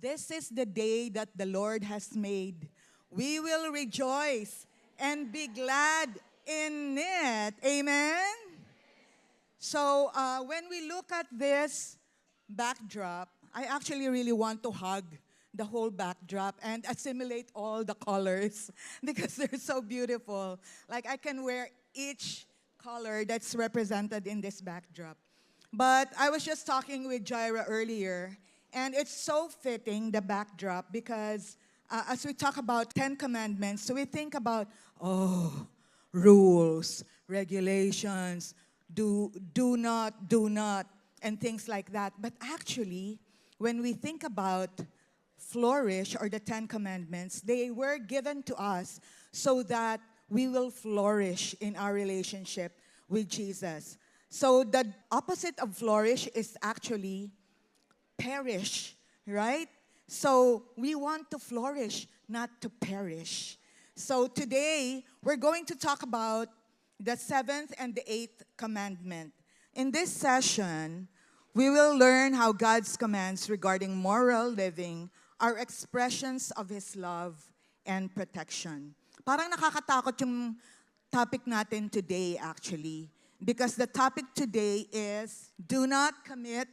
This is the day that the Lord has made. We will rejoice and be glad in it. Amen? So when we look at this backdrop, I actually really want to hug the whole backdrop and assimilate all the colors because they're so beautiful. Like I can wear each color that's represented in this backdrop. But I was just talking with Jaira earlier, and it's so fitting, the backdrop, because as we talk about Ten Commandments, so we think about, oh, rules, regulations, do not, and things like that. But actually, when we think about flourish or the Ten Commandments, they were given to us so that we will flourish in our relationship with Jesus. So the opposite of flourish is actually perish, right? So we want to flourish, not to perish. So today, we're going to talk about the seventh and the eighth commandment. In this session, we will learn how God's commands regarding moral living are expressions of His love and protection. Parang nakakatakot yung topic natin today actually. Because the topic today is, do not commit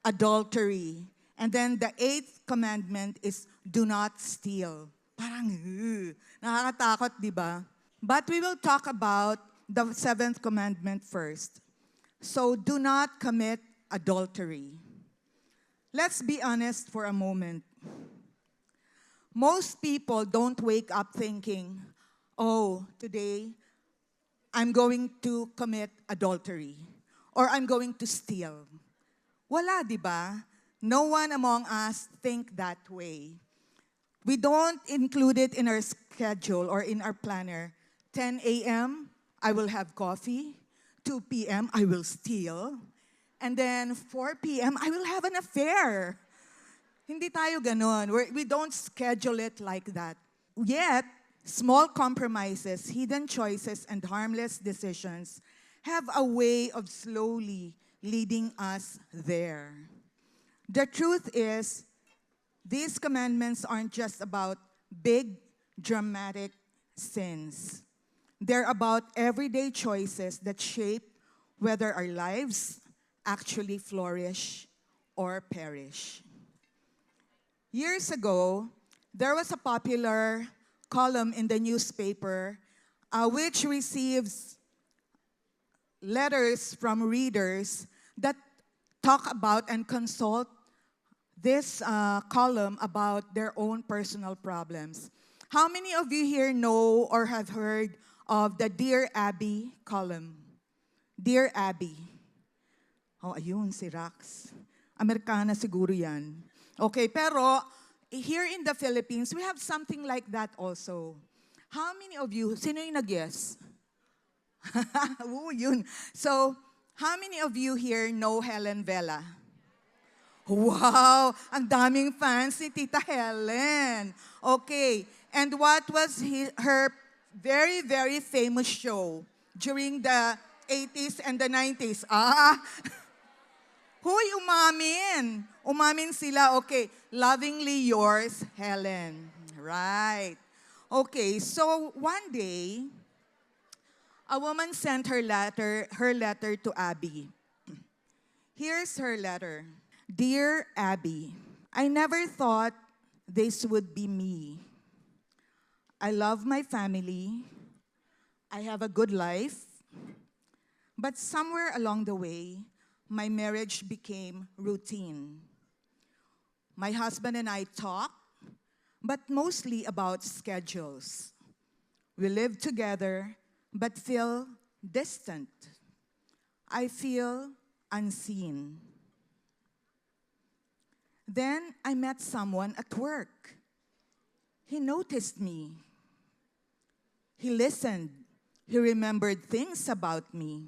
adultery. And then the eighth commandment is, do not steal. Parang, nakakatakot, di ba? But we will talk about the seventh commandment first. So, do not commit adultery. Let's be honest for a moment. Most people don't wake up thinking, oh, today, I'm going to commit adultery. Or I'm going to steal. Wala, di ba? No one among us think that way. We don't include it in our schedule or in our planner. 10 a.m., I will have coffee. 2 p.m., I will steal. And then 4 p.m., I will have an affair. Hindi tayo ganon. We don't schedule it like that. Yet, small compromises, hidden choices, and harmless decisions have a way of slowly leading us there. The truth is, these commandments aren't just about big, dramatic sins. They're about everyday choices that shape whether our lives actually flourish or perish. Years ago, there was a popular column in the newspaper which receives letters from readers that talk about and consult this column about their own personal problems. How many of you here know or have heard of the Dear Abby column? Dear Abby. Oh, ayun, si Rax. Amerikana siguro yan. Okay, pero here in the Philippines, we have something like that also. How many of you, sino yung nag-yes? Oo, yun. So, how many of you here know Helen Vela? Wow, ang daming fans ni Tita Helen. Okay, and what was her very, very famous show during the 80s and the 90s? Huy, umamin. Umamin sila. Okay, lovingly yours, Helen. Right. Okay, so one day, a woman sent her letter to Abby. Here's her letter. Dear Abby, I never thought this would be me. I love my family. I have a good life. But somewhere along the way, my marriage became routine. My husband and I talk, but mostly about schedules. We live together, but feel distant. I feel unseen. Then I met someone at work. He noticed me. He listened. He remembered things about me.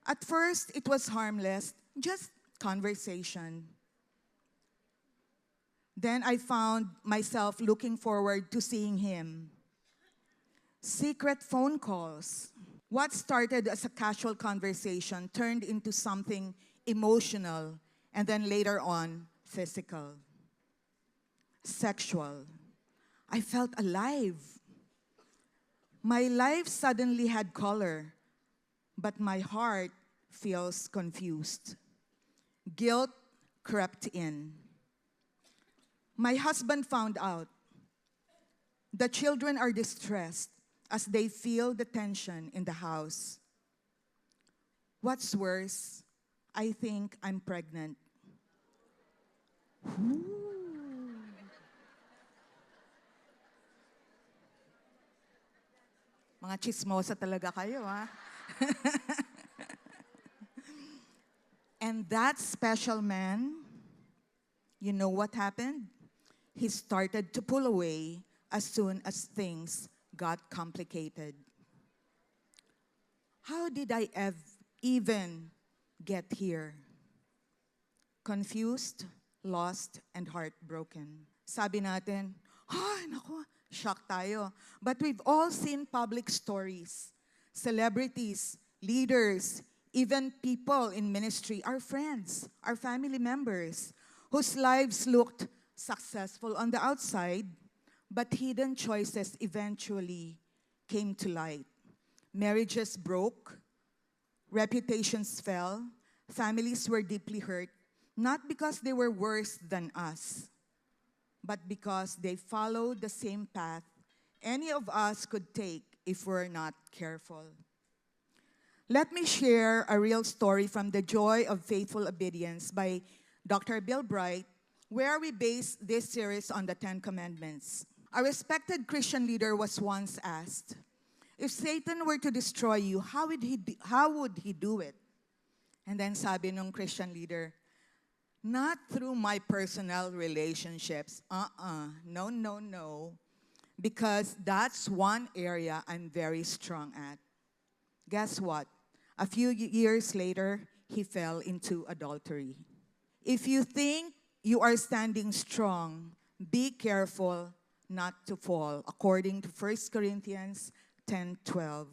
At first, it was harmless, just conversation. Then I found myself looking forward to seeing him. Secret phone calls. What started as a casual conversation turned into something emotional and then later on physical, sexual. I felt alive. My life suddenly had color, but my heart feels confused. Guilt crept in. My husband found out. The children are distressed as they feel the tension in the house. What's worse, I think I'm pregnant. Mga chismosa talaga kayo, ha? And that special man, you know what happened? He started to pull away as soon as things got complicated. How did I even get here? Confused, lost, and heartbroken. Sabi natin, ay, naku, shock tayo. But we've all seen public stories. Celebrities, leaders, even people in ministry, our friends, our family members, whose lives looked successful on the outside, but hidden choices eventually came to light. Marriages broke, reputations fell, families were deeply hurt, not because they were worse than us, but because they followed the same path any of us could take if we're not careful. Let me share a real story from The Joy of Faithful Obedience by Dr. Bill Bright, where we base this series on the Ten Commandments. A respected Christian leader was once asked, if Satan were to destroy you, how would he do it? And then sabi nung Christian leader, not through my personal relationships. No, no, no. Because that's one area I'm very strong at. Guess what? A few years later, he fell into adultery. If you think you are standing strong, be careful not to fall, according to 1 Corinthians 10:12.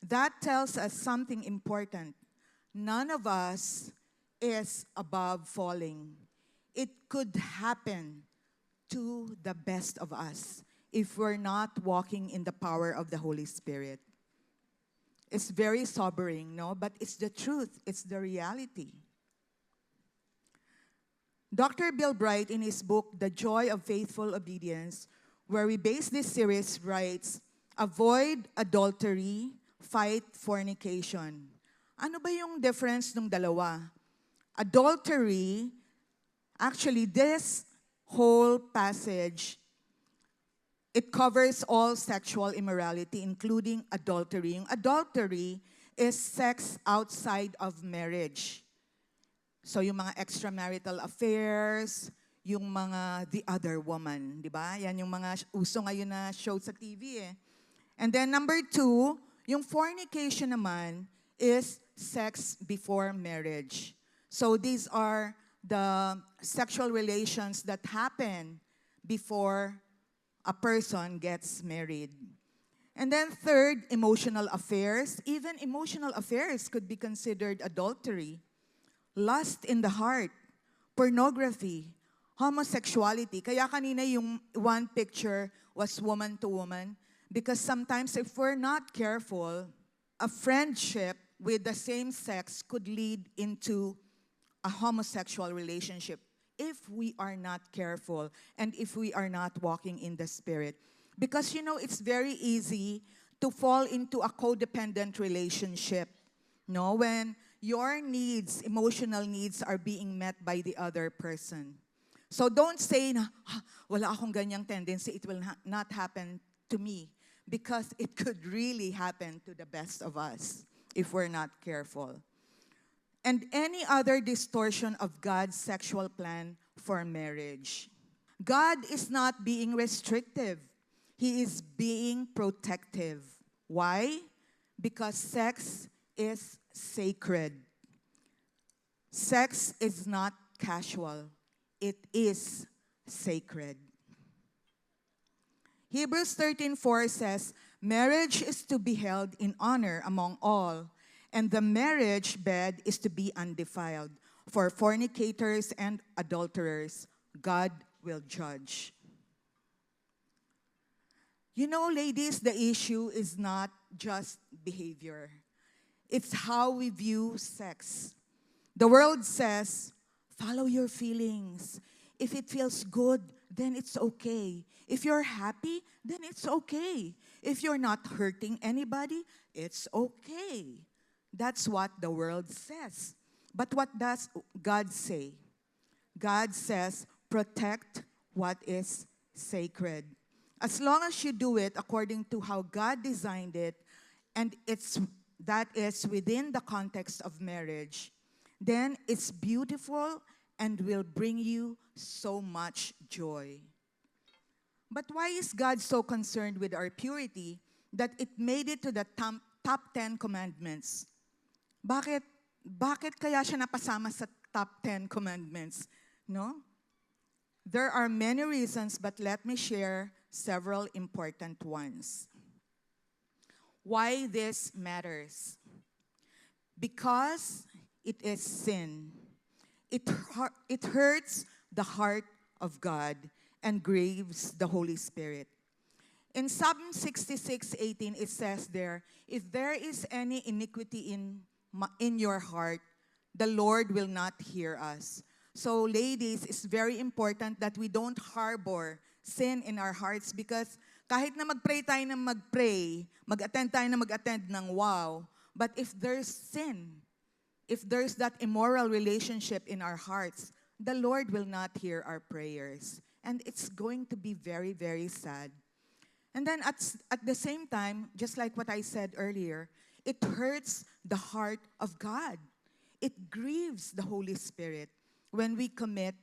That tells us something important. None of us is above falling. It could happen to the best of us if we're not walking in the power of the Holy Spirit. It's very sobering, no? But it's the truth. It's the reality. Dr. Bill Bright, in his book, The Joy of Faithful Obedience, where we base this series, writes, avoid adultery, fight fornication. Ano ba yung difference ng dalawa? Adultery, actually, this whole passage, it covers all sexual immorality, including adultery. Yung adultery is sex outside of marriage. So yung mga extramarital affairs, yung mga the other woman, di ba? Yan yung mga uso ngayon na show sa TV eh. And then number 2, yung fornication naman is sex before marriage. So these are the sexual relations that happen before a person gets married. And then third, emotional affairs. Even emotional affairs could be considered adultery. Lust in the heart, pornography, homosexuality. Kaya kanina yung one picture was woman to woman because sometimes if we're not careful, a friendship with the same sex could lead into a homosexual relationship if we are not careful and if we are not walking in the Spirit. Because, you know, it's very easy to fall into a codependent relationship, no? When your needs, emotional needs, are being met by the other person. So don't say na, wala akong ganyang tendency, it will not happen to me. Because it could really happen to the best of us if we're not careful. And any other distortion of God's sexual plan for marriage. God is not being restrictive. He is being protective. Why? Because sex is sacred. Sex is not casual. It is sacred. Hebrews 13:4 says, marriage is to be held in honor among all, and the marriage bed is to be undefiled. For fornicators and adulterers, God will judge. You know, ladies, the issue is not just behavior. It's how we view sex. The world says, follow your feelings. If it feels good, then it's okay. If you're happy, then it's okay. If you're not hurting anybody, it's okay. That's what the world says. But what does God say? God says, protect what is sacred. As long as you do it according to how God designed it, and that is within the context of marriage, then it's beautiful and will bring you so much joy. But why is God so concerned with our purity that it made it to the top 10 commandments? Bakit kaya siya napasama sa top 10 commandments? No? There are many reasons, but let me share several important ones. Why this matters? Because it is sin. It hurts the heart of God and grieves the Holy Spirit. In Psalm 66:18, it says there, if there is any iniquity in your heart, the Lord will not hear us. So ladies, it's very important that we don't harbor sin in our hearts, because kahit na mag-pray tayo ng mag-pray, mag-attend tayo na mag-attend ng wow, but if there's sin, if there's that immoral relationship in our hearts, the Lord will not hear our prayers. And it's going to be very, very sad. And then at the same time, just like what I said earlier, it hurts the heart of God. It grieves the Holy Spirit when we commit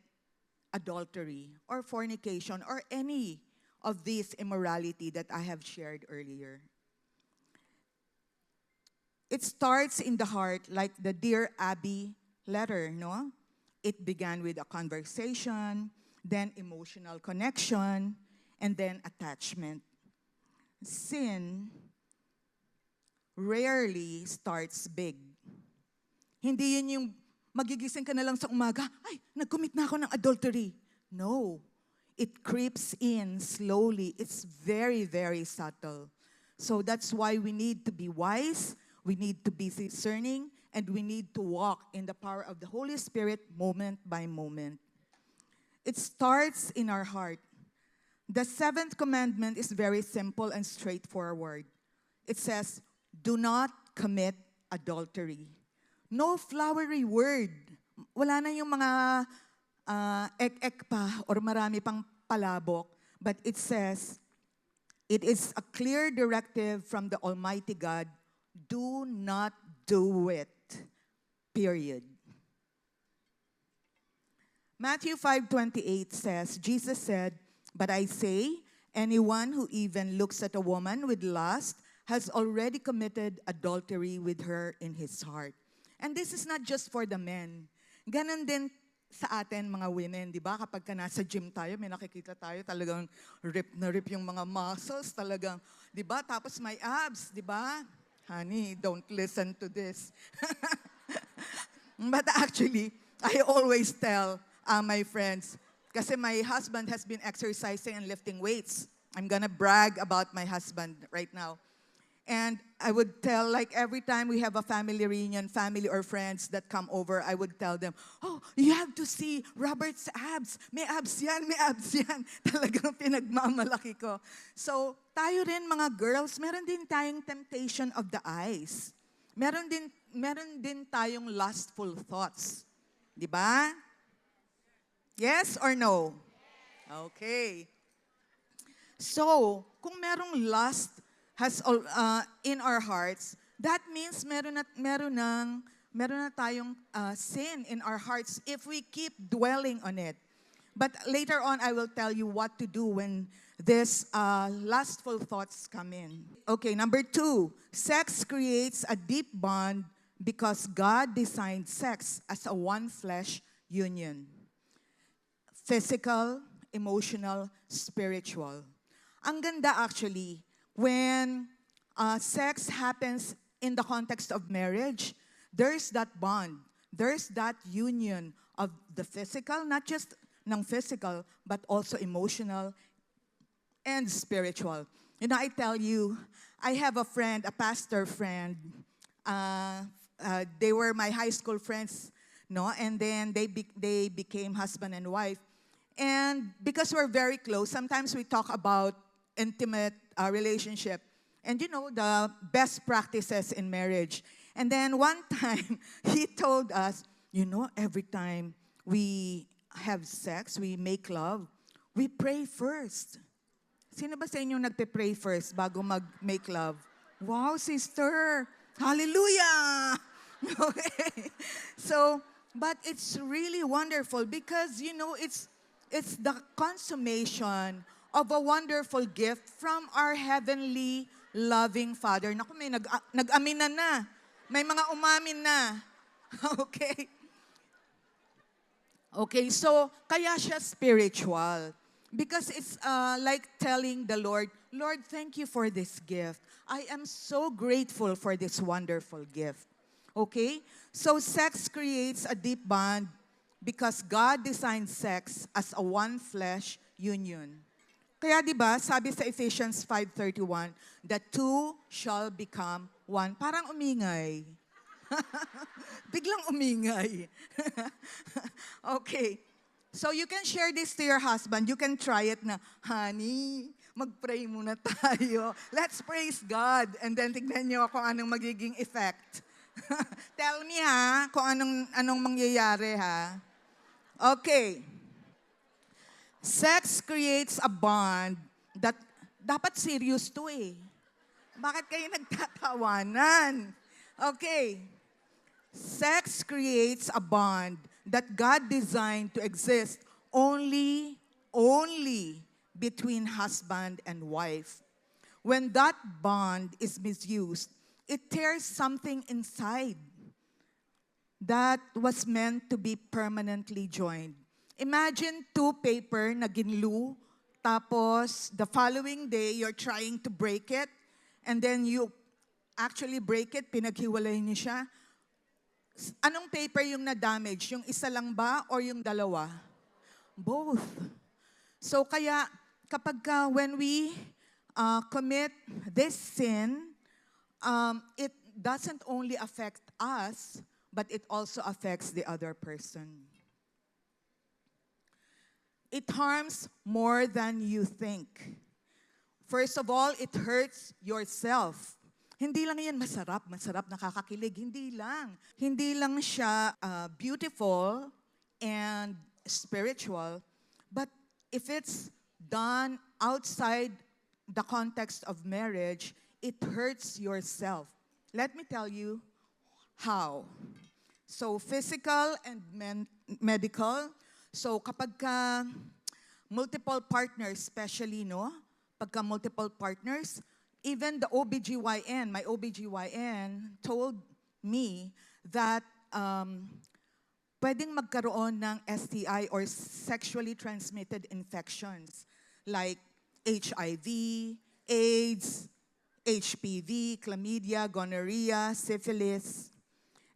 adultery or fornication or any of these immorality that I have shared earlier. It starts in the heart like the Dear Abby letter, no? It began with a conversation, then emotional connection, and then attachment. Sin rarely starts big. Hindi yun yung magigising ka na lang sa umaga, ay, nag-commit na ako ng adultery. No. It creeps in slowly. It's very, very subtle. So that's why we need to be wise, we need to be discerning, and we need to walk in the power of the Holy Spirit moment by moment. It starts in our heart. The 7th commandment is very simple and straightforward. It says, do not commit adultery. No flowery word. Wala na yung mga ek-ek pa or marami pang palabok. But it says, it is a clear directive from the Almighty God, do not do it. Period. Matthew 5:28 says, Jesus said, but I say, anyone who even looks at a woman with lust has already committed adultery with her in his heart. And this is not just for the men. Ganon din sa atin mga women, di ba? Kapag ka nasa gym tayo, may nakikita tayo, talagang rip na rip yung mga muscles, talagang, di ba? Tapos may abs, di ba? Honey, don't listen to this. But actually, I always tell my friends, kasi my husband has been exercising and lifting weights. I'm gonna brag about my husband right now. And I would tell, like every time we have a family reunion, family or friends that come over, I would tell them, oh, you have to see Robert's abs. May abs yan, may abs yan. Talagang pinagmamalaki ko. So, tayo rin mga girls, meron din tayong temptation of the eyes. Meron din tayong lustful thoughts. Di ba? Yes or no? Okay. So, kung merong lust in our hearts, that means meron na tayong sin in our hearts if we keep dwelling on it. But later on, I will tell you what to do when these lustful thoughts come in. Okay, number 2, sex creates a deep bond because God designed sex as a one-flesh union. Physical, emotional, spiritual. Ang ganda actually, when sex happens in the context of marriage, there's that bond. there's that union of the physical, not just ng physical, but also emotional and spiritual. You know, I tell you, I have a friend, a pastor friend. They were my high school friends, no? And then they became husband and wife. And because we're very close, sometimes we talk about intimate relationship and, you know, the best practices in marriage. And then one time, he told us, you know, every time we have sex, we make love, we pray first. Sino ba sa inyo nagpe-pray first bago mag-make love? Wow, sister! Hallelujah! Okay. So, but it's really wonderful because, you know, it's the consummation of a wonderful gift from our heavenly loving Father. Naku, may nag-aminan na. May mga umamin na. Okay? Okay, so kaya siya spiritual. Because it's like telling the Lord, Lord, thank you for this gift. I am so grateful for this wonderful gift. Okay? So sex creates a deep bond because God designed sex as a one flesh union. Kaya 'di ba, sabi sa Ephesians 5:31, the two shall become one. Parang umingay. Biglang umingay. Okay. So you can share this to your husband. You can try it na, honey, mag-pray muna tayo. Let's praise God. And then tignan nyo kung anong magiging effect. Tell me ha, kung anong mangyayari ha. Okay. Sex creates a bond that dapat serious to eh. Bakit kayo nagtatawanan? Okay. Sex creates a bond that God designed to exist only between husband and wife. When that bond is misused, it tears something inside that was meant to be permanently joined. Imagine two paper na ginlu, tapos the following day, you're trying to break it, and then you actually break it, pinaghiwalay niyo siya. Anong paper yung na-damage? Yung isa lang ba or yung dalawa? Both. So kaya kapag when we commit this sin, it doesn't only affect us, but it also affects the other person. It harms more than you think. First of all, it hurts yourself. Hindi lang yan masarap, nakakakilig. Hindi lang. Hindi lang siya beautiful and spiritual, but if it's done outside the context of marriage, it hurts yourself. Let me tell you how. So physical and medical. So kapag ka multiple partners, especially, no? Pagka multiple partners, even the OBGYN, my OBGYN told me that pwedeng magkaroon ng STI or sexually transmitted infections like HIV, AIDS, HPV, chlamydia, gonorrhea, syphilis.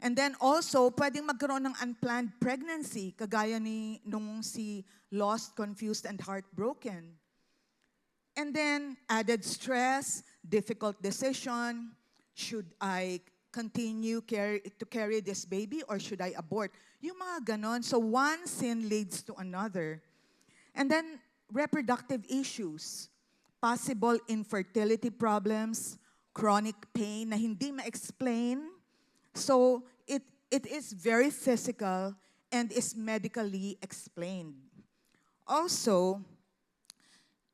And then also, pwedeng magkaroon ng unplanned pregnancy, kagaya ni nung si Lost, Confused, and Heartbroken. And then, added stress, difficult decision, should I continue to carry this baby or should I abort? Yung mga ganon. So one sin leads to another. And then, reproductive issues, possible infertility problems, chronic pain na hindi ma-explain. So it is very physical and is medically explained. Also,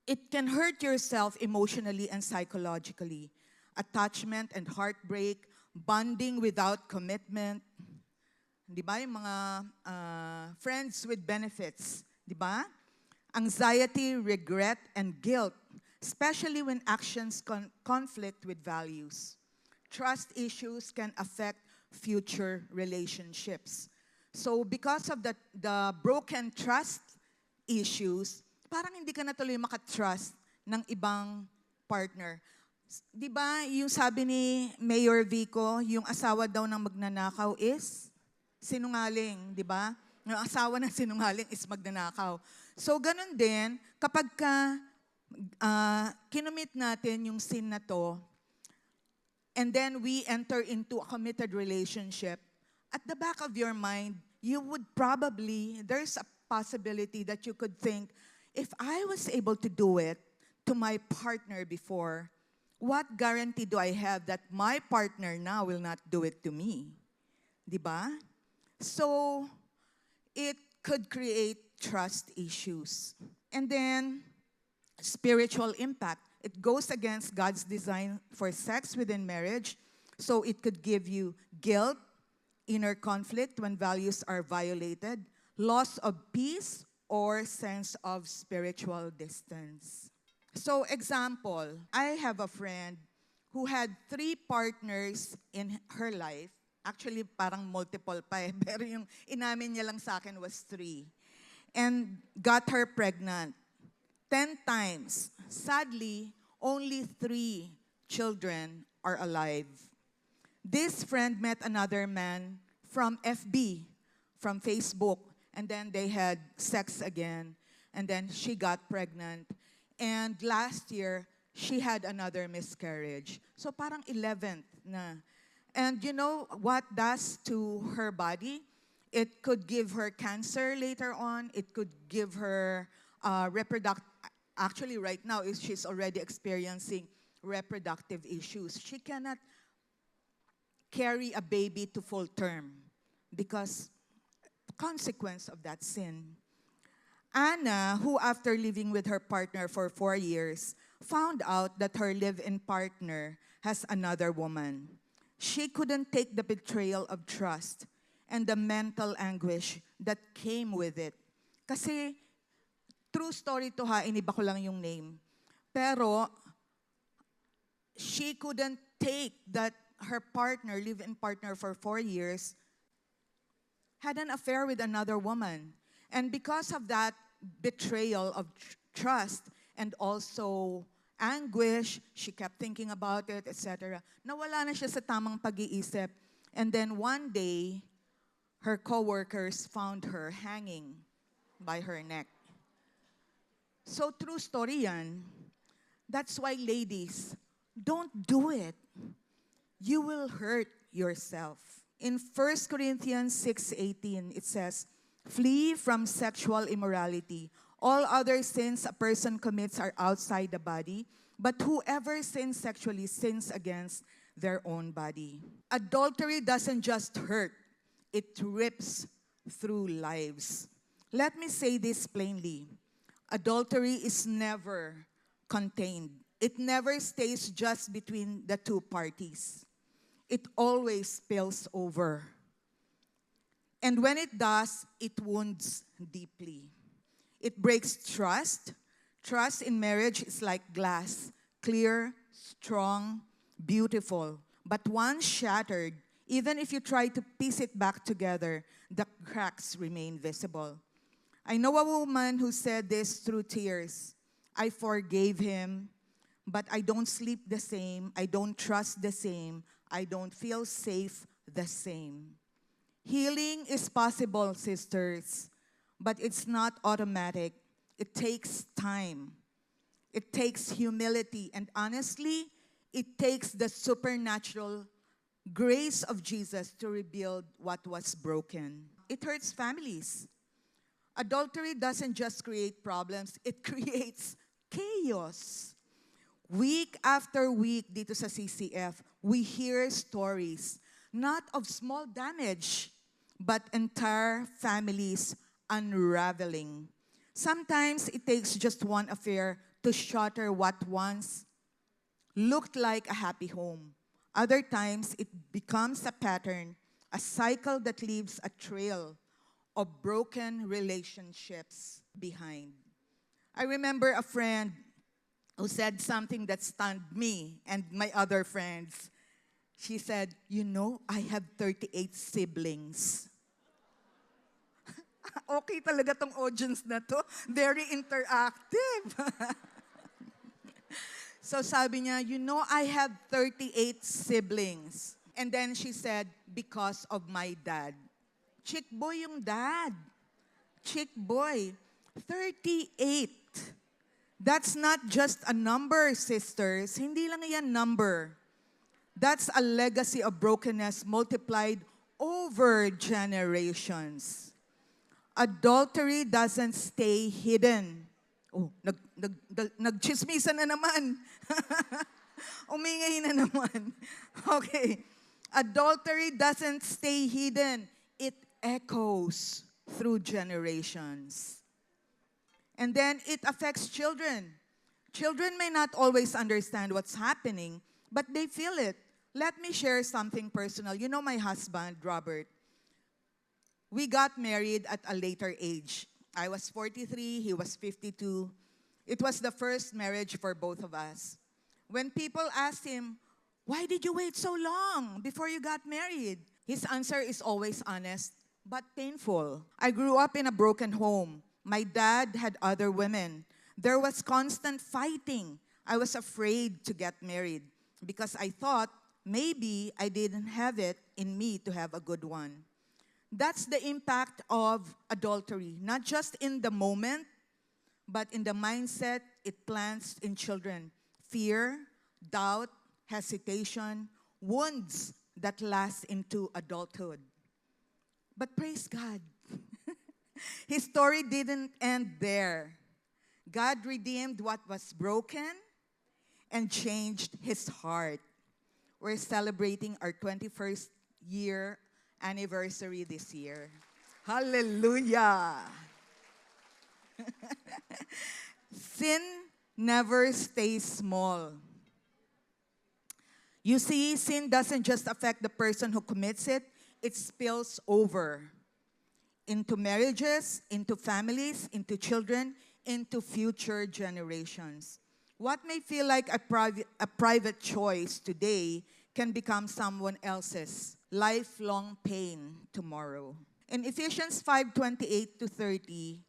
it can hurt yourself emotionally and psychologically. Attachment and heartbreak, bonding without commitment. Di ba? Yung mga friends with benefits. Di ba? Anxiety, regret, and guilt, especially when actions conflict with values. Trust issues can affect future relationships. So because of the broken trust issues, parang hindi ka na tuloy makatrust ng ibang partner. Di ba yung sabi ni Mayor Vico, yung asawa daw ng magnanakaw is sinungaling, di ba? Yung asawa ng sinungaling is magnanakaw. So, ganun din, kapag kinumit natin yung sin na to, and then we enter into a committed relationship, at the back of your mind, you would probably, there's a possibility that you could think, if I was able to do it to my partner before, what guarantee do I have that my partner now will not do it to me? Diba? So, it could create trust issues. And then, spiritual impact. It goes against God's design for sex within marriage. So, it could give you guilt, inner conflict when values are violated, loss of peace, or sense of spiritual distance. So, example, I have a friend who had 3 partners in her life. Actually, parang multiple pa eh. Pero yung inamin niya lang sa akin was 3. And got her pregnant 10 times. Sadly, only 3 children are alive. This friend met another man from FB, from Facebook, and then they had sex again, and then she got pregnant. And last year, she had another miscarriage. So parang 11th na. And you know what does to her body? It could give her cancer later on. It could give her actually right now, she's already experiencing reproductive issues. She cannot carry a baby to full term because consequence of that sin. Anna, who after living with her partner for 4 years, found out that her live-in partner has another woman. She couldn't take the betrayal of trust and the mental anguish that came with it. Kasi, true story to ha, iniba ko lang yung name. Pero, she couldn't take that her partner, live-in partner for 4 years, had an affair with another woman. And because of that betrayal of trust and also anguish, she kept thinking about it, etc. Nawala na siya sa tamang pag-iisip. And then one day, her coworkers found her hanging by her neck. So true story yan. That's why ladies, don't do it. You will hurt yourself. In 1 Corinthians 6:18, it says, "Flee from sexual immorality. All other sins a person commits are outside the body, but whoever sins sexually sins against their own body." Adultery doesn't just hurt, it rips through lives. Let me say this plainly. Adultery is never contained. It never stays just between the two parties. It always spills over. And when it does, it wounds deeply. It breaks trust. Trust in marriage is like glass, clear, strong, beautiful. But once shattered, even if you try to piece it back together, the cracks remain visible. I know a woman who said this through tears. I forgave him, but I don't sleep the same. I don't trust the same. I don't feel safe the same. Healing is possible, sisters, but it's not automatic. It takes time. It takes humility. And honestly, it takes the supernatural grace of Jesus to rebuild what was broken. It hurts families. Adultery doesn't just create problems, it creates chaos. Week after week dito sa CCF, we hear stories, not of small damage, but entire families unraveling. Sometimes it takes just one affair to shatter what once looked like a happy home. Other times it becomes a pattern, a cycle that leaves a trail of broken relationships behind. I remember a friend who said something that stunned me and my other friends. She said, "You know, I have 38 siblings." Okay talaga tong audience na to. Very interactive. So sabi niya, "You know, I have 38 siblings." And then she said, "Because of my dad." Chick boy yung dad. Chick boy. 38. That's not just a number, sisters. Hindi lang yan number. That's a legacy of brokenness multiplied over generations. Adultery doesn't stay hidden. Oh, nagchismisan na naman. Umingay na naman. Okay. Adultery doesn't stay hidden. It echoes through generations. And then it affects children. Children may not always understand what's happening, but they feel it. Let me share something personal. You know my husband, Robert. We got married at a later age. I was 43, he was 52. It was the first marriage for both of us. When people asked him, why did you wait so long before you got married? His answer is always honest, but painful. I grew up in a broken home. My dad had other women. There was constant fighting. I was afraid to get married because I thought maybe I didn't have it in me to have a good one. That's the impact of adultery, not just in the moment, but in the mindset it plants in children. Fear, doubt, hesitation, wounds that last into adulthood. But praise God, his story didn't end there. God redeemed what was broken and changed his heart. We're celebrating our 21st year anniversary this year. Hallelujah! Sin never stays small. You see, sin doesn't just affect the person who commits it, it spills over into marriages, into families, into children, into future generations. What may feel like a private choice today can become someone else's lifelong pain tomorrow. In Ephesians 5:28 to 30,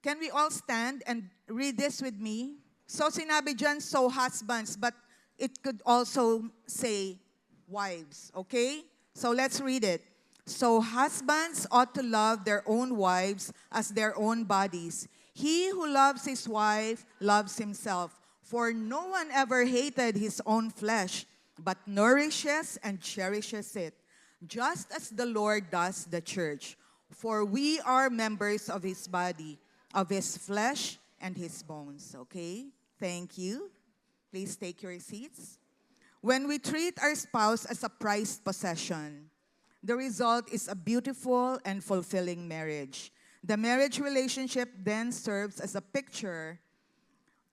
can we all stand and read this with me? So sinabi dyan, so husbands, but it could also say wives, okay? So let's read it. So husbands ought to love their own wives as their own bodies. He who loves his wife loves himself. For no one ever hated his own flesh, but nourishes and cherishes it, just as the Lord does the church. For we are members of his body, of his flesh and his bones. Okay? Thank you. Please take your seats. When we treat our spouse as a prized possession, the result is a beautiful and fulfilling marriage. The marriage relationship then serves as a picture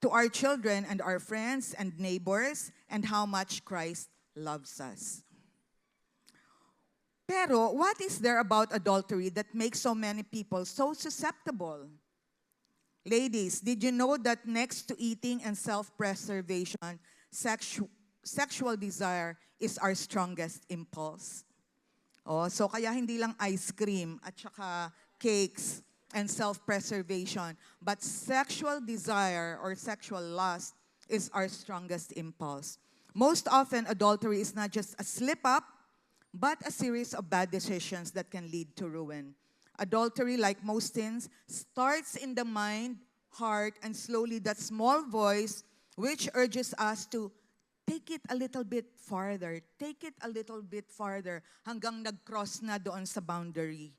to our children and our friends and neighbors and how much Christ loves us. Pero what is there about adultery that makes so many people so susceptible? Ladies, did you know that next to eating and self-preservation, sexual desire is our strongest impulse? Oh, so kaya hindi lang ice cream at saka cakes and self-preservation, but sexual desire or sexual lust is our strongest impulse. Most often, adultery is not just a slip-up, but a series of bad decisions that can lead to ruin. Adultery, like most sins, starts in the mind, heart, and slowly that small voice which urges us to take it a little bit farther, take it a little bit farther, hanggang nag-cross na doon sa boundary.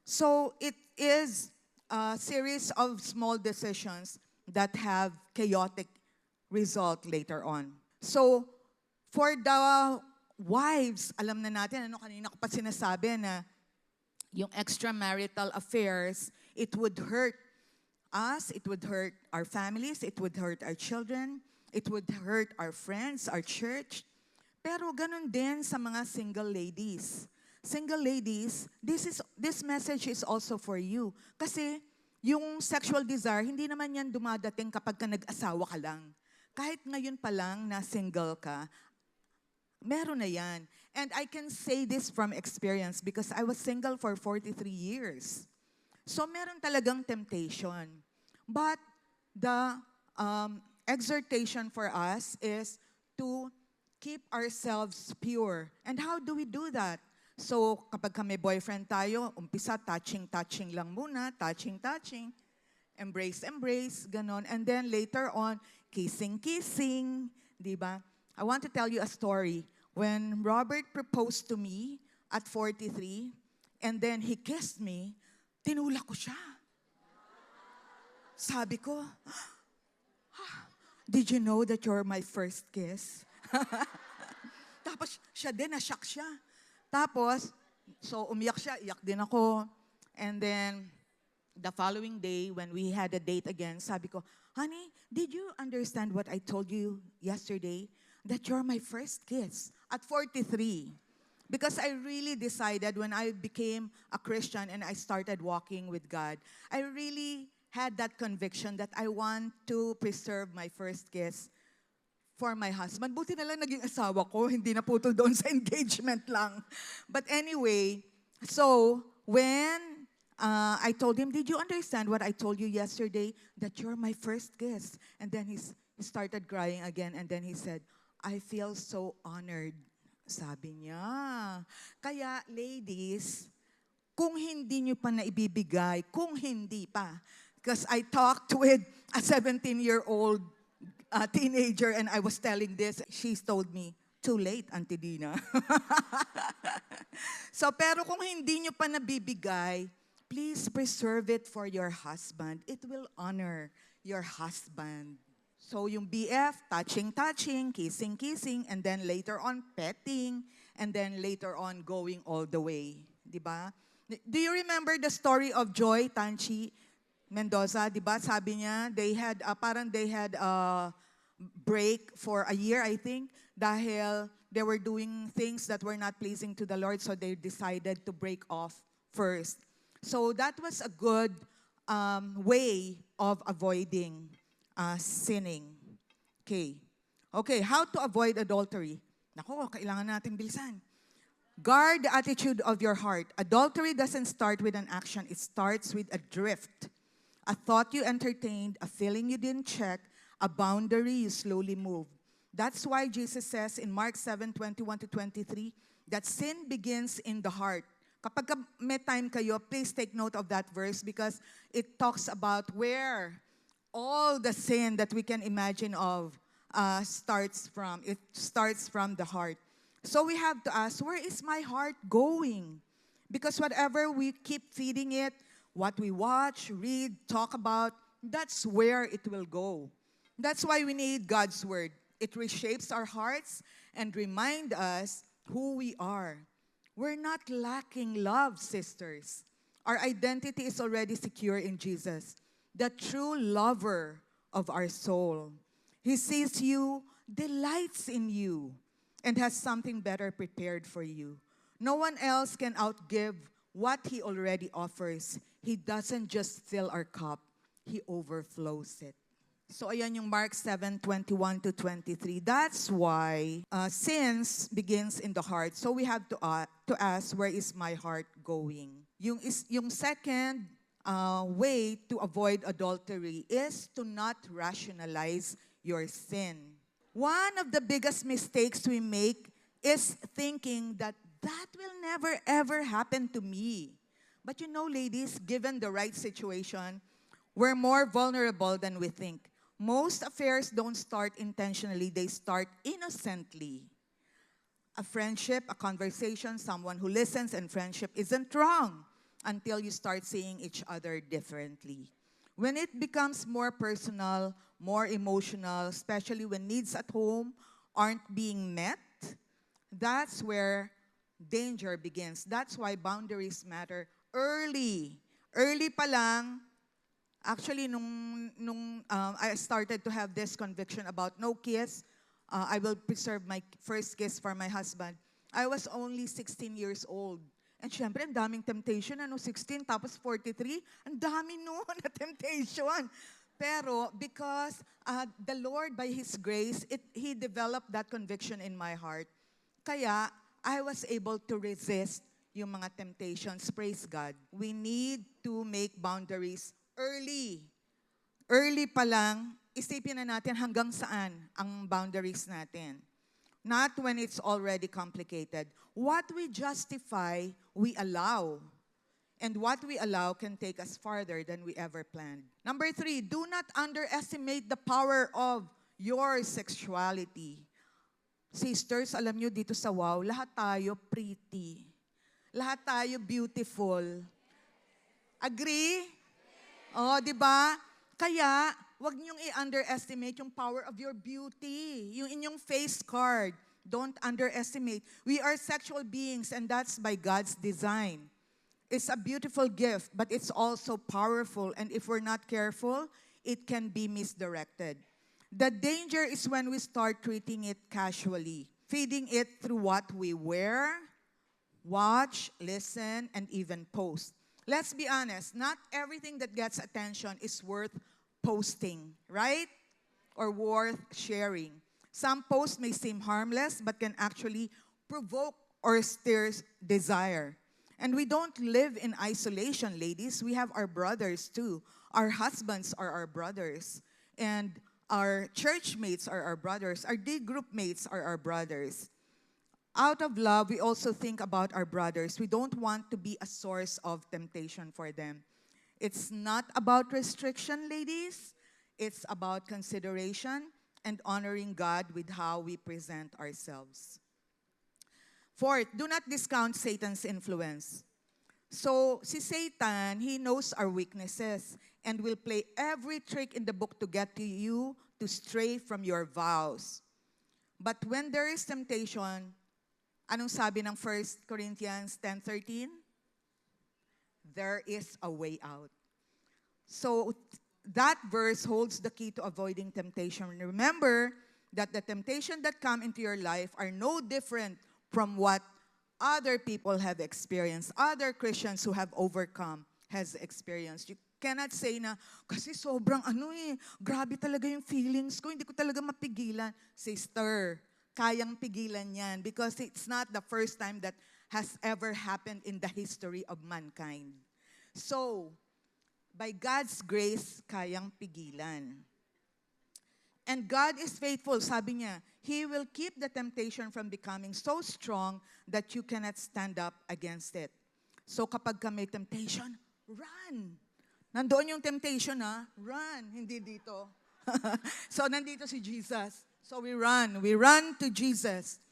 So it is a series of small decisions that have chaotic result later on. So for the wives, alam na natin, kanina ko pa sinasabi na yung extramarital affairs, it would hurt us, it would hurt our families, it would hurt our children, it would hurt our friends, our church. Pero ganun din sa mga single ladies. Single ladies, this message is also for you. Kasi yung sexual desire, hindi naman yan dumadating kapag ka nag-asawa ka lang. Kahit ngayon pa lang na single ka, meron na yan. And I can say this from experience because I was single for 43 years. So meron talagang temptation. But the exhortation for us is to keep ourselves pure. And how do we do that? So kapag kami boyfriend tayo, umpisa touching lang muna, touching, embrace, ganon. And then later on, kissing, di ba? I want to tell you a story. When Robert proposed to me at 43, and then he kissed me, tinulak ko siya. Sabi ko, did you know that you're my first kiss? Tapos siya din, na-shock siya. Tapos, so umiyak siya, iyak din ako. And then, the following day, when we had a date again, sabi ko, honey, did you understand what I told you yesterday? That you're my first kiss at 43. Because I really decided when I became a Christian and I started walking with God, I really had that conviction that I want to preserve my first kiss for my husband. Buti na lang naging asawa ko, hindi na putol doon sa engagement lang. But anyway, so when I told him, did you understand what I told you yesterday? That you're my first kiss. And then he started crying again and then he said, I feel so honored. Sabi niya. Kaya ladies, kung hindi nyo pa naibibigay, kung hindi pa, because I talked with a 17-year-old teenager and I was telling this, she's told me, too late, Auntie Dina. So, pero kung hindi nyo pa nabibigay, please preserve it for your husband. It will honor your husband. So, yung BF, touching, kissing, and then later on, petting, and then later on, going all the way. Diba? Do you remember the story of Joy Tanchi Mendoza? Diba? Sabi niya, they had a break for a year, I think, dahil they were doing things that were not pleasing to the Lord, so they decided to break off first. So that was a good way of avoiding sinning. Okay, how to avoid adultery? Nako, kailangan natin bilisan. Guard the attitude of your heart. Adultery doesn't start with an action. It starts with a drift. A thought you entertained, a feeling you didn't check, a boundary you slowly moved. That's why Jesus says in Mark 7:21-23 that sin begins in the heart. Kapag may time kayo, please take note of that verse because it talks about where all the sin that we can imagine of starts from. It starts from the heart. So we have to ask, where is my heart going? Because whatever we keep feeding it, what we watch, read, talk about, that's where it will go. That's why we need God's word. It reshapes our hearts and remind us who we are. We're not lacking love, sisters. Our identity is already secure in Jesus, the true lover of our soul. He sees you, delights in you, and has something better prepared for you. No one else can outgive what He already offers. He doesn't just fill our cup, He overflows it. So ayan yung Mark 7:21-23. That's why sins begins in the heart. So we have to ask, where is my heart going? Yung second way to avoid adultery is to not rationalize your sin. One of the biggest mistakes we make is thinking that will never ever happen to me. But you know, ladies, given the right situation, we're more vulnerable than we think. Most affairs don't start intentionally, they start innocently. A friendship, a conversation, someone who listens, and friendship isn't wrong until you start seeing each other differently. When it becomes more personal, more emotional, especially when needs at home aren't being met, that's where danger begins. That's why boundaries matter early. Early pa lang, actually, nung I started to have this conviction about no kiss, I will preserve my first kiss for my husband, I was only 16 years old. And syempre, ang daming temptation. 16 tapos 43, ang dami noon na temptation. Pero because the Lord, by His grace, He developed that conviction in my heart. Kaya, I was able to resist yung mga temptations. Praise God. We need to make boundaries early. Early pa lang, isipin na natin hanggang saan ang boundaries natin. not when it's already complicated. What we justify, we allow. And what we allow can take us farther than we ever planned. Number 3, do not underestimate the power of your sexuality. Sisters, alam nyo dito sa WOW, lahat tayo pretty. Lahat tayo beautiful. Agree? Oh, di ba? Kaya, wag niyong i-underestimate yung power of your beauty. Yung inyong face card. Don't underestimate. We are sexual beings and that's by God's design. It's a beautiful gift, but it's also powerful. And if we're not careful, it can be misdirected. The danger is when we start treating it casually, feeding it through what we wear, watch, listen, and even post. Let's be honest, not everything that gets attention is worth posting, right? Or worth sharing. Some posts may seem harmless, but can actually provoke or stir desire. And we don't live in isolation, ladies. We have our brothers too. Our husbands are our brothers. And our church mates are our brothers. Our D group mates are our brothers. Out of love, we also think about our brothers. We don't want to be a source of temptation for them. It's not about restriction, ladies. It's about consideration and honoring God with how we present ourselves. 4th, do not discount Satan's influence. So, si Satan, he knows our weaknesses and will play every trick in the book to get to you to stray from your vows. But when there is temptation, anong sabi ng 1 Corinthians 10:13? There is a way out. So, that verse holds the key to avoiding temptation. Remember that the temptation that come into your life are no different from what other people have experienced, other Christians who have overcome has experienced. You cannot say na, kasi sobrang grabe talaga yung feelings ko, hindi ko talaga mapigilan. Sister, kayang pigilan yan because it's not the first time that has ever happened in the history of mankind. So, by God's grace, kayang pigilan. And God is faithful, sabi niya, He will keep the temptation from becoming so strong that you cannot stand up against it. So kapag ka may temptation, run. Nandoon yung temptation, run, hindi dito. So nandito si Jesus. So we run to Jesus.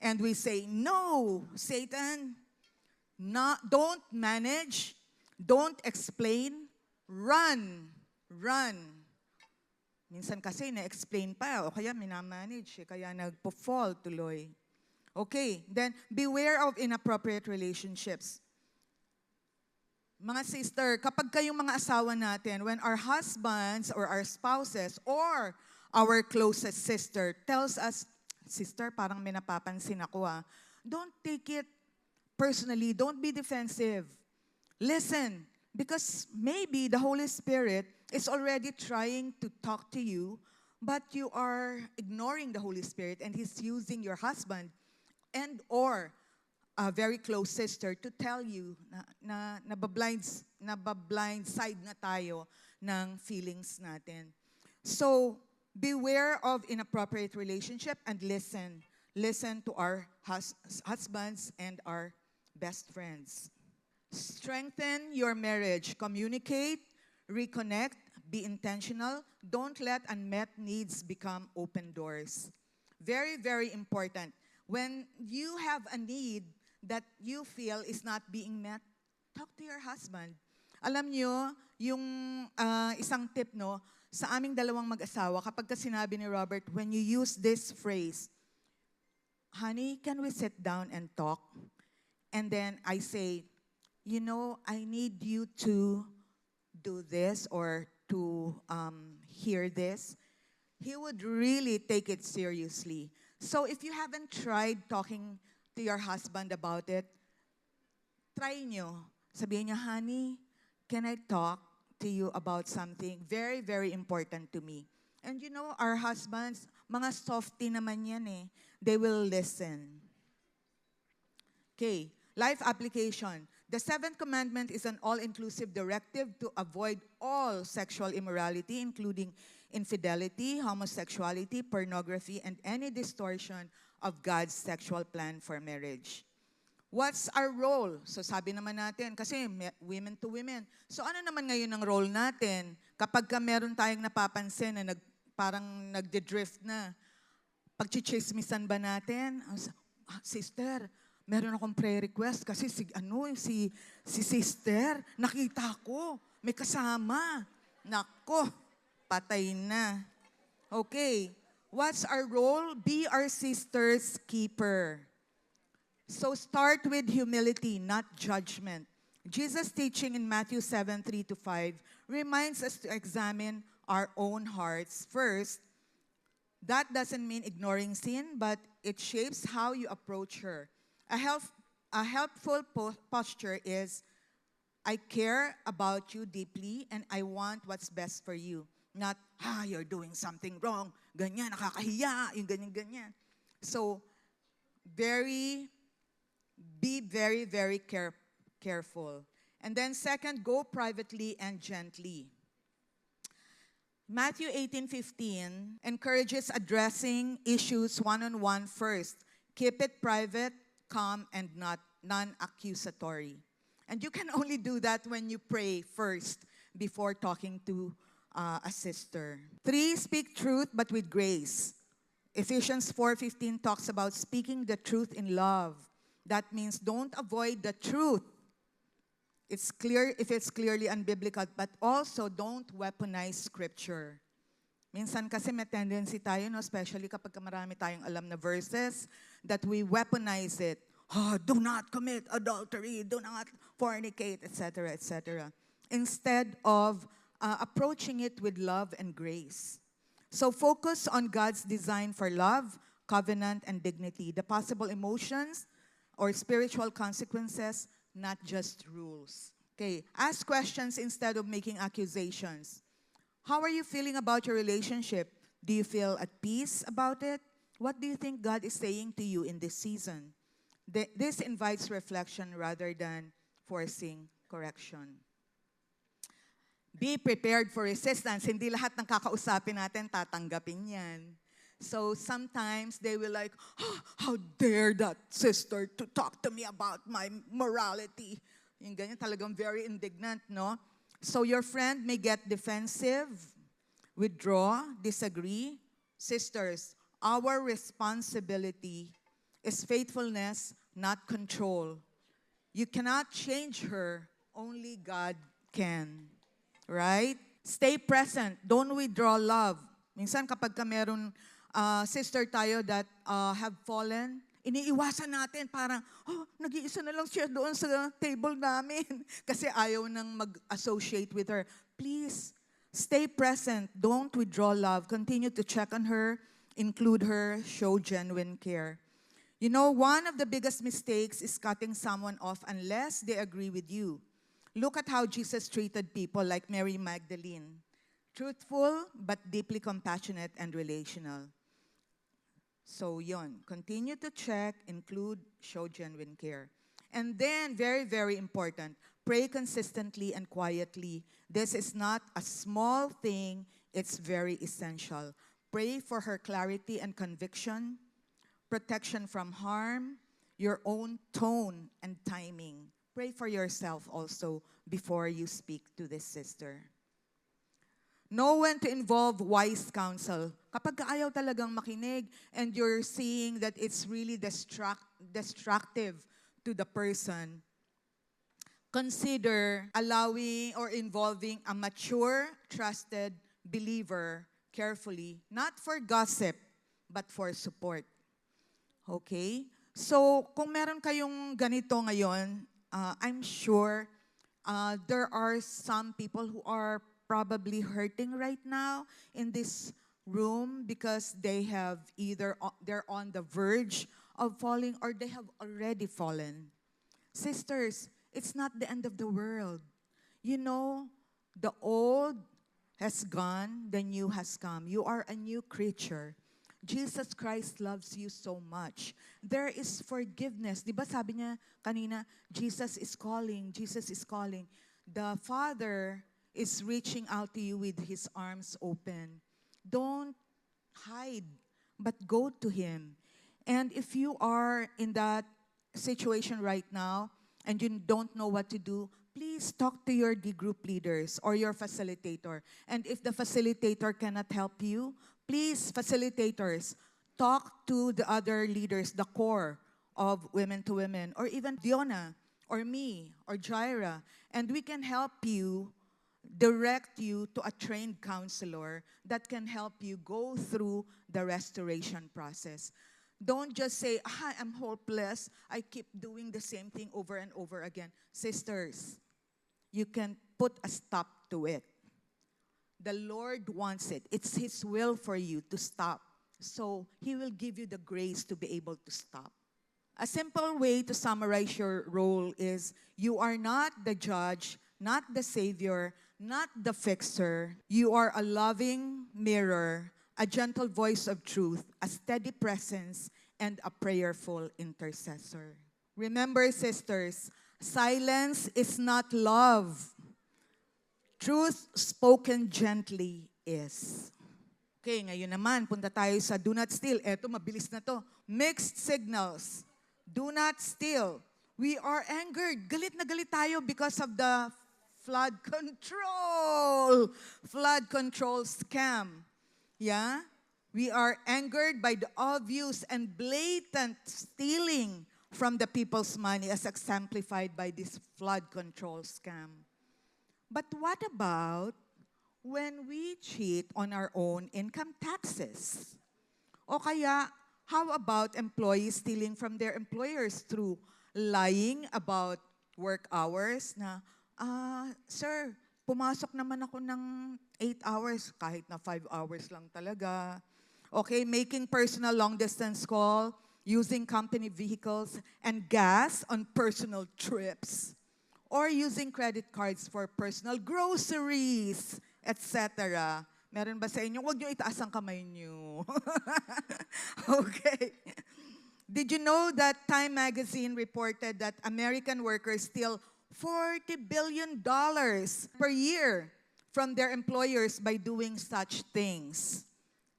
And we say, no, Satan, don't manage, don't explain, run. Minsan kasi na-explain pa o kaya minamanage, kaya nagpo-fall tuloy. Okay, then beware of inappropriate relationships. Mga sister, kapag kayong mga asawa natin, when our husbands or our spouses or our closest sister tells us, sister, parang may napapansin ako don't take it personally, don't be defensive. Listen, because maybe the Holy Spirit is already trying to talk to you, but you are ignoring the Holy Spirit and He's using your husband and or a very close sister to tell you na nabablind side na tayo ng feelings natin. So, beware of inappropriate relationship and listen. Listen to our husbands and our best friends. Strengthen your marriage. Communicate, reconnect, be intentional. Don't let unmet needs become open doors. Very, very important. When you have a need that you feel is not being met, talk to your husband. Alam nyo, yung isang tip, sa aming dalawang mag-asawa, kapag sinabi ni Robert, when you use this phrase, honey, can we sit down and talk? And then I say, I need you to do this or to hear this. He would really take it seriously. So if you haven't tried talking to your husband about it, try nyo. Sabihin niyo, honey, can I talk to you about something very, very important to me? And our husbands, mga softy naman yan eh. They will listen. Okay, life application. The 7th commandment is an all-inclusive directive to avoid all sexual immorality, including infidelity, homosexuality, pornography, and any distortion of God's sexual plan for marriage. What's our role? So sabi naman natin, kasi women to women. So ano naman ngayon ang role natin? Kapag meron tayong napapansin na parang nagde-drift na, pagchichismisan ba natin? Sister, meron akong prayer request kasi si sister, nakita ko, may kasama. Nako, patay na. Okay, what's our role? Be our sister's keeper. So start with humility, not judgment. Jesus' teaching in Matthew 7:3-5 reminds us to examine our own hearts first. That doesn't mean ignoring sin, but it shapes how you approach her. A helpful posture is, I care about you deeply and I want what's best for you. Not, you're doing something wrong. Ganyan, nakakahiya, yung ganyan. So, be very, very careful. And then second, go privately and gently. Matthew 18:15 encourages addressing issues one-on-one first. Keep it private, calm, and not non-accusatory. And you can only do that when you pray first before talking to a sister. 3, speak truth but with grace. Ephesians 4:15 talks about speaking the truth in love. That means don't avoid the truth. It's clear if it's clearly unbiblical, but also don't weaponize Scripture. Minsan kasi may tendency tayo, no, especially kapag marami tayong alam na verses, that we weaponize it. Do not commit adultery, do not fornicate, etc., etc. Instead of approaching it with love and grace. So focus on God's design for love, covenant, and dignity, the possible emotions or spiritual consequences, not just rules. Okay, ask questions instead of making accusations. How are you feeling about your relationship? Do you feel at peace about it? What do you think God is saying to you in this season? This invites reflection rather than forcing correction. Be prepared for resistance. Hindi lahat ng kakausapin natin tatanggapin yan. So sometimes they will like, how dare that sister to talk to me about my morality? Yung ganyan, talagang very indignant, no? So your friend may get defensive, withdraw, disagree. Sisters, our responsibility is faithfulness, not control. You cannot change her, only God can. Right? Stay present. Don't withdraw love. Minsan kapag meron sister tayo that have fallen, iniiwasan natin parang, nag-iisa na lang siya doon sa table namin kasi ayaw nang mag-associate with her. Please, stay present. Don't withdraw love. Continue to check on her, include her, show genuine care. You know, one of the biggest mistakes is cutting someone off unless they agree with you. Look at how Jesus treated people like Mary Magdalene. Truthful, but deeply compassionate and relational. So yon, continue to check, include, show genuine care. And then, very, very important, pray consistently and quietly. This is not a small thing, it's very essential. Pray for her clarity and conviction, protection from harm, your own tone and timing. Pray for yourself also before you speak to this sister. Know when to involve wise counsel. Kapag ayaw talagang makinig and you're seeing that it's really destructive to the person, consider allowing or involving a mature, trusted believer carefully, not for gossip, but for support. Okay? So, kung meron kayong ganito ngayon, I'm sure there are some people who are probably hurting right now in this room because they have they're on the verge of falling or they have already fallen. Sisters, it's not the end of the world. You know, the old has gone, the new has come. You are a new creature. Jesus Christ loves you so much. There is forgiveness. Di ba sabi niya kanina, Jesus is calling, Jesus is calling. The Father is reaching out to you with His arms open. Don't hide, but go to Him. And if you are in that situation right now and you don't know what to do, please talk to your D group leaders or your facilitator. And if the facilitator cannot help you, please, facilitators, talk to the other leaders, the core of Women to Women, or even Diona, or me, or Jaira, and we can help you, direct you to a trained counselor that can help you go through the restoration process. Don't just say, I'm hopeless. I keep doing the same thing over and over again. Sisters, you can put a stop to it. The Lord wants it. It's His will for you to stop. So He will give you the grace to be able to stop. A simple way to summarize your role is you are not the judge, not the savior, not the fixer. You are a loving mirror, a gentle voice of truth, a steady presence, and a prayerful intercessor. Remember, sisters, silence is not love. Truth spoken gently is. Okay, ngayon naman, punta tayo sa do not steal. Eto, mabilis na to. Mixed signals. Do not steal. We are angered. Galit na galit tayo because of the flood control. Flood control scam. Yeah? We are angered by the obvious and blatant stealing from the people's money as exemplified by this flood control scam. But what about when we cheat on our own income taxes? O kaya, how about employees stealing from their employers through lying about work hours na, sir, pumasok naman ako ng 8 hours, kahit na 5 hours lang talaga. Okay, making personal long-distance call, using company vehicles and gas on personal trips, or using credit cards for personal groceries, etc. Meron ba sa inyo? Huwag nyo itaas ang kamay nyo. Okay. Did you know that Time Magazine reported that American workers steal $40 billion per year from their employers by doing such things?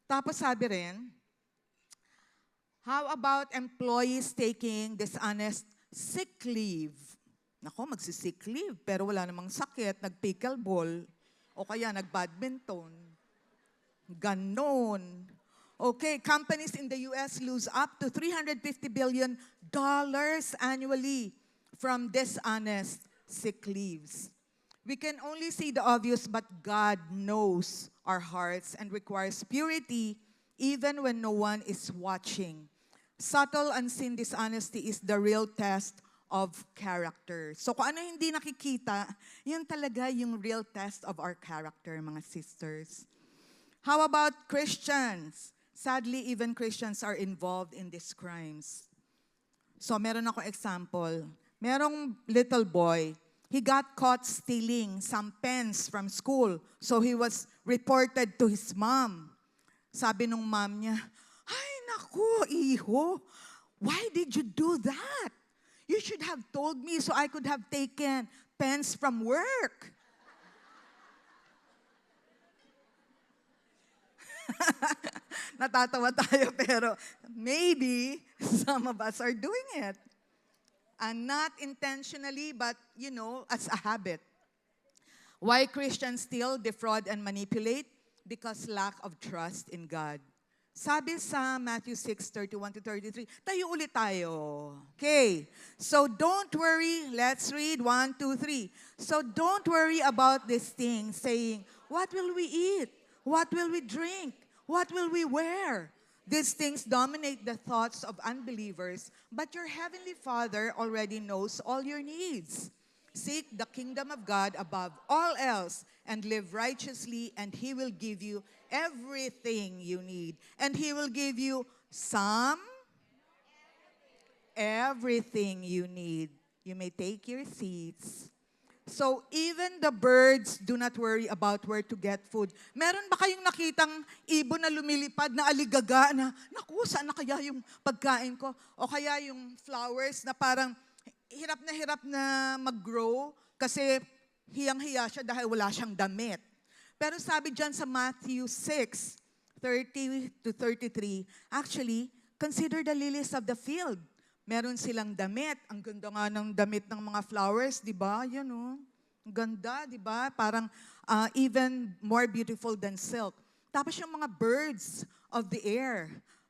Tapos sabi rin, how about employees taking dishonest sick leave? Nako, magsi-sick leave, pero wala namang sakit, nag-pickleball, o kaya nag-badminton. Ganon. Okay, companies in the US lose up to $350 billion annually from dishonest sick leaves. We can only see the obvious, but God knows our hearts and requires purity even when no one is watching. Subtle, unseen dishonesty is the real test of character. So kung ano hindi nakikita, yun talaga yung real test of our character, mga sisters. How about Christians? Sadly, even Christians are involved in these crimes. So meron akong example. Merong little boy, he got caught stealing some pens from school. So he was reported to his mom. Sabi nung mom niya, ay naku, iho, why did you do that? You should have told me so I could have taken pens from work. Natatawa tayo pero maybe some of us are doing it. And not intentionally, but, as a habit. Why Christians steal, defraud, and manipulate? Because lack of trust in God. Sabi sa Matthew 6:31-33, tayo ulit tayo. Okay, so don't worry. Let's read 1, 2, 3. So don't worry about this thing, saying, what will we eat? What will we drink? What will we wear? These things dominate the thoughts of unbelievers, but your heavenly Father already knows all your needs. Seek the kingdom of God above all else and live righteously, and He will give you everything you need. And He will give you everything you need. You may take your seats. So even the birds do not worry about where to get food. Meron ba kayong nakitang ibon na lumilipad na aligaga na, naku, saan na kaya yung pagkain ko? O kaya yung flowers na parang hirap na mag-grow kasi hiyang-hiya siya dahil wala siyang damit. Pero sabi dyan sa Matthew 6:30-33, actually, Consider the lilies of the field. Meron silang damit. Ang ganda nga ng damit ng mga flowers, di ba? Yan o. Ang ganda, di ba? Parang even more beautiful than silk. Tapos yung mga birds of the air.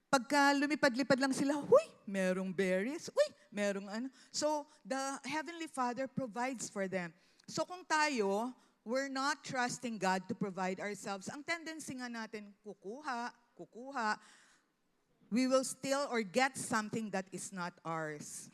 Pagka lumipad-lipad lang sila, huy, merong berries, huy, merong ano. So, the Heavenly Father provides for them. So, kung tayo, we're not trusting God to provide ourselves, ang tendency nga natin, kukuha, we will steal or get something that is not ours.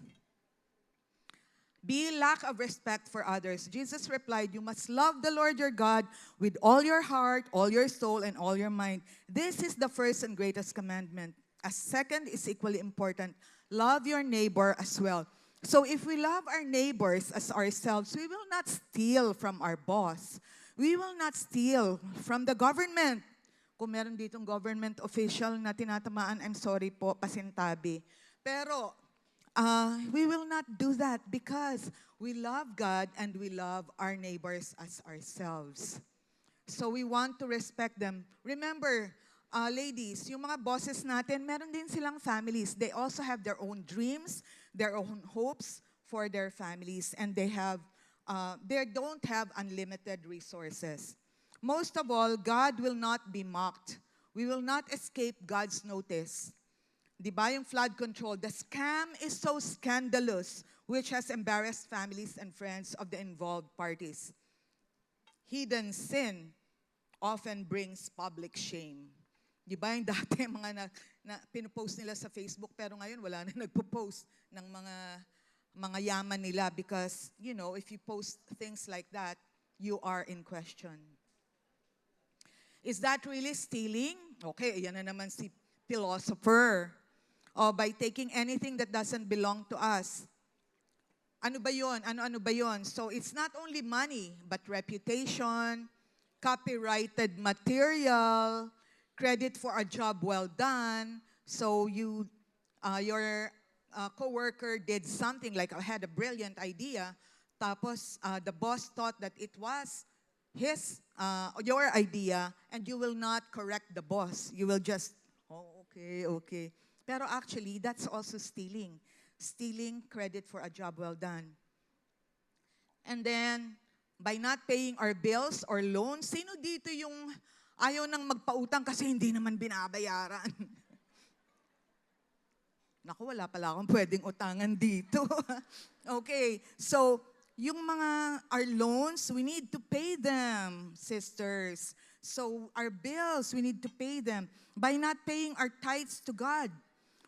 Be lack of respect for others. Jesus replied, you must love the Lord your God with all your heart, all your soul, and all your mind. This is the first and greatest commandment. A second is equally important. Love your neighbor as well. So if we love our neighbors as ourselves, we will not steal from our boss. We will not steal from the government. Kung meron ditong government official na tinatamaan, I'm sorry po, pasintabi. Pero we will not do that because we love God and we love our neighbors as ourselves. So we want to respect them. Remember, ladies, yung mga bosses natin, meron din silang families. They also have their own dreams, their own hopes for their families, and they don't have unlimited resources. Most of all, God will not be mocked. We will not escape God's notice. Di ba yung flood control? The scam is so scandalous, which has embarrassed families and friends of the involved parties. Hidden sin often brings public shame. Di ba yung dati mga pinupost nila sa Facebook, pero ngayon wala na nagpo-post ng mga yaman nila because, you know, if you post things like that, you are in question. Is that really stealing? Okay, yan na naman si philosopher. By taking anything that doesn't belong to us. Ano ba yun? Ano ba yun? So it's not only money, but reputation, copyrighted material, credit for a job well done. So your coworker did something like had a brilliant idea, tapos the boss thought that it was your idea, and you will not correct the boss. You will just, okay. Pero actually, that's also stealing. Stealing credit for a job well done. And then, by not paying our bills or loans, sino dito yung ayaw nang magpautang kasi hindi naman binabayaran? Naku, wala pala akong pwedeng utangan dito. Okay, so yung our loans, we need to pay them, sisters. So our bills, we need to pay them. By not paying our tithes to God,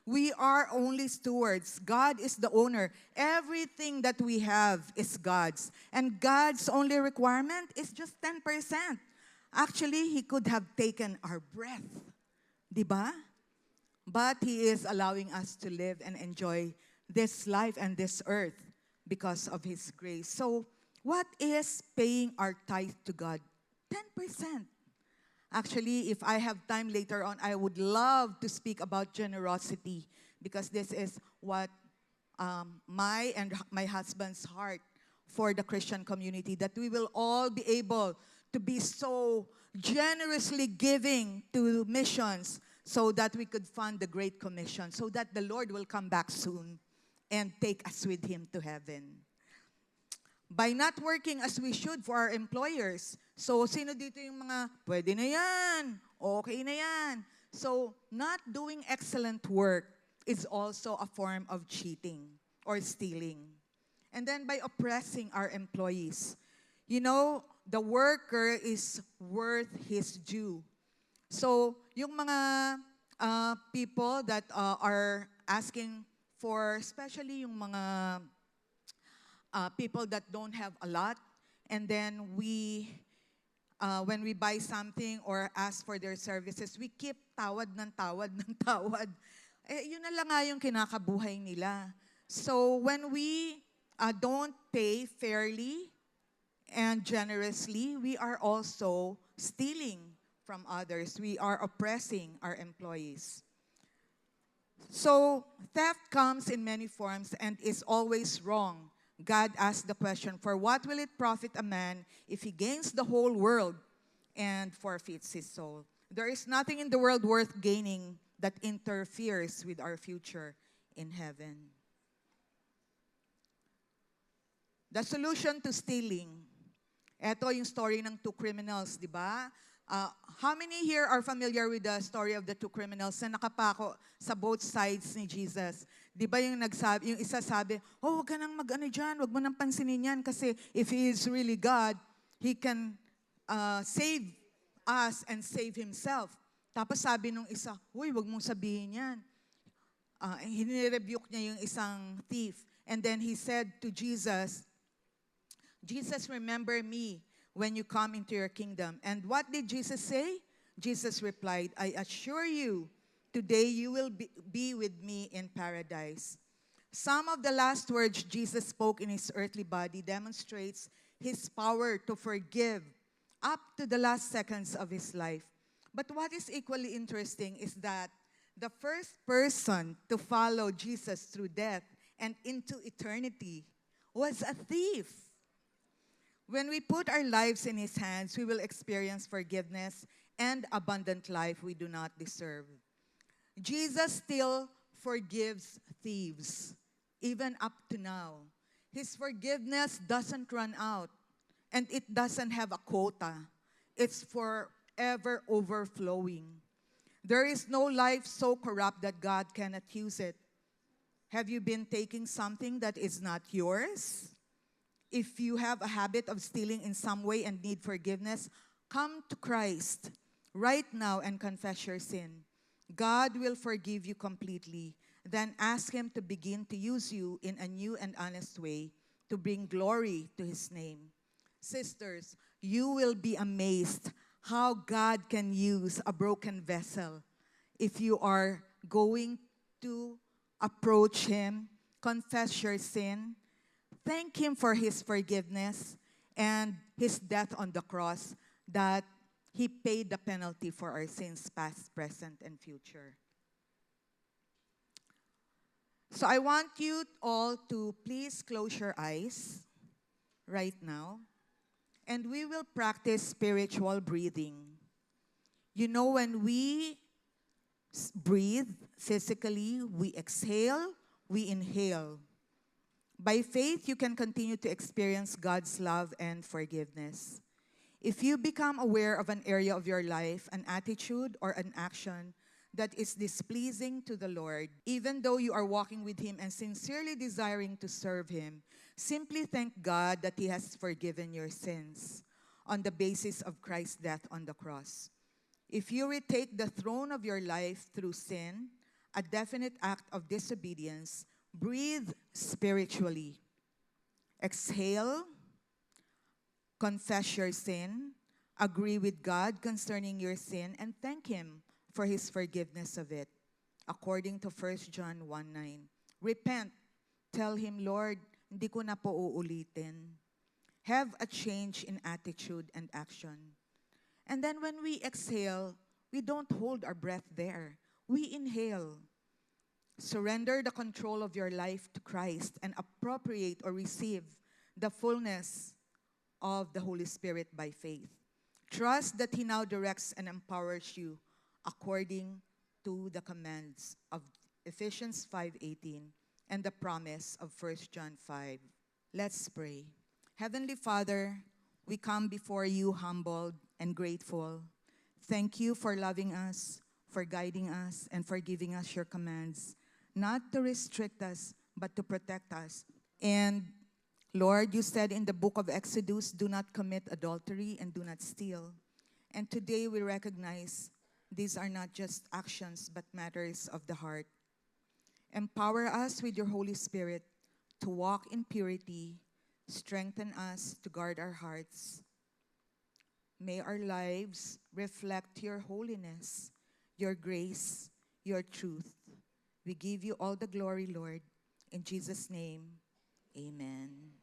we are only stewards. God is the owner. Everything that we have is God's. And God's only requirement is just 10%. Actually, He could have taken our breath. Diba? But He is allowing us to live and enjoy this life and this earth because of His grace. So, what is paying our tithe to God? 10%. Actually, if I have time later on, I would love to speak about generosity because this is what my and my husband's heart for the Christian community, that we will all be able to be so generously giving to missions so that we could fund the Great Commission, so that the Lord will come back soon and take us with Him to heaven. By not working as we should for our employers. So, sino dito yung mga, pwede na yan, okay na yan. So, not doing excellent work is also a form of cheating or stealing. And then by oppressing our employees. You know, the worker is worth his due. So, yung mga people that are asking for, especially yung mga people that don't have a lot, and then when we buy something or ask for their services, we keep tawad ng tawad. Yun na lang nga yung kinakabuhay nila. So when we don't pay fairly and generously, we are also stealing from others. We are oppressing our employees. So theft comes in many forms and is always wrong. God asked the question, for what will it profit a man if he gains the whole world and forfeits his soul? There is nothing in the world worth gaining that interferes with our future in heaven. The solution to stealing. Ito yung story ng two criminals, di ba? How many here are familiar with the story of the two criminals na nakapako sa both sides ni Jesus? Di ba yung isa sabi, oh, wag ka nang mag-ano dyan, wag mo nang pansinin yan kasi if He is really God, He can save us and save Himself. Tapos sabi nung isa, uy, wag mong sabihin yan. Hinirebuke niya yung isang thief. And then He said to Jesus, Jesus, remember me when you come into your kingdom. And what did Jesus say? Jesus replied, I assure you, today you will be with me in paradise. Some of the last words Jesus spoke in His earthly body demonstrates His power to forgive up to the last seconds of His life. But what is equally interesting is that the first person to follow Jesus through death and into eternity was a thief. When we put our lives in His hands, we will experience forgiveness and abundant life we do not deserve. Jesus still forgives thieves, even up to now. His forgiveness doesn't run out, and it doesn't have a quota. It's forever overflowing. There is no life so corrupt that God cannot use it. Have you been taking something that is not yours? If you have a habit of stealing in some way and need forgiveness, come to Christ right now and confess your sin. God will forgive you completely. Then ask Him to begin to use you in a new and honest way to bring glory to His name. Sisters, you will be amazed how God can use a broken vessel if you are going to approach Him, confess your sin, thank Him for His forgiveness and His death on the cross, that He paid the penalty for our sins, past, present, and future. So I want you all to please close your eyes right now, and we will practice spiritual breathing. You know, when we breathe physically, we exhale, we inhale. By faith, you can continue to experience God's love and forgiveness. If you become aware of an area of your life, an attitude, or an action that is displeasing to the Lord, even though you are walking with Him and sincerely desiring to serve Him, simply thank God that He has forgiven your sins on the basis of Christ's death on the cross. If you retake the throne of your life through sin, a definite act of disobedience, breathe spiritually. Exhale, confess your sin, agree with God concerning your sin, and thank Him for His forgiveness of it, according to 1 John 1:9. Repent, tell Him, Lord, hindi ko na po uulitin. Have a change in attitude and action. And then when we exhale, we don't hold our breath there. We inhale. Surrender the control of your life to Christ and appropriate or receive the fullness of the Holy Spirit by faith. Trust that He now directs and empowers you according to the commands of Ephesians 5:18 and the promise of 1 John 5. Let's pray. Heavenly Father, we come before you humbled and grateful. Thank you for loving us, for guiding us, and for giving us your commands, not to restrict us, but to protect us. And Lord, you said in the book of Exodus, do not commit adultery and do not steal. And today we recognize these are not just actions, but matters of the heart. Empower us with your Holy Spirit to walk in purity. Strengthen us to guard our hearts. May our lives reflect your holiness, your grace, your truth. We give you all the glory, Lord. In Jesus' name, amen.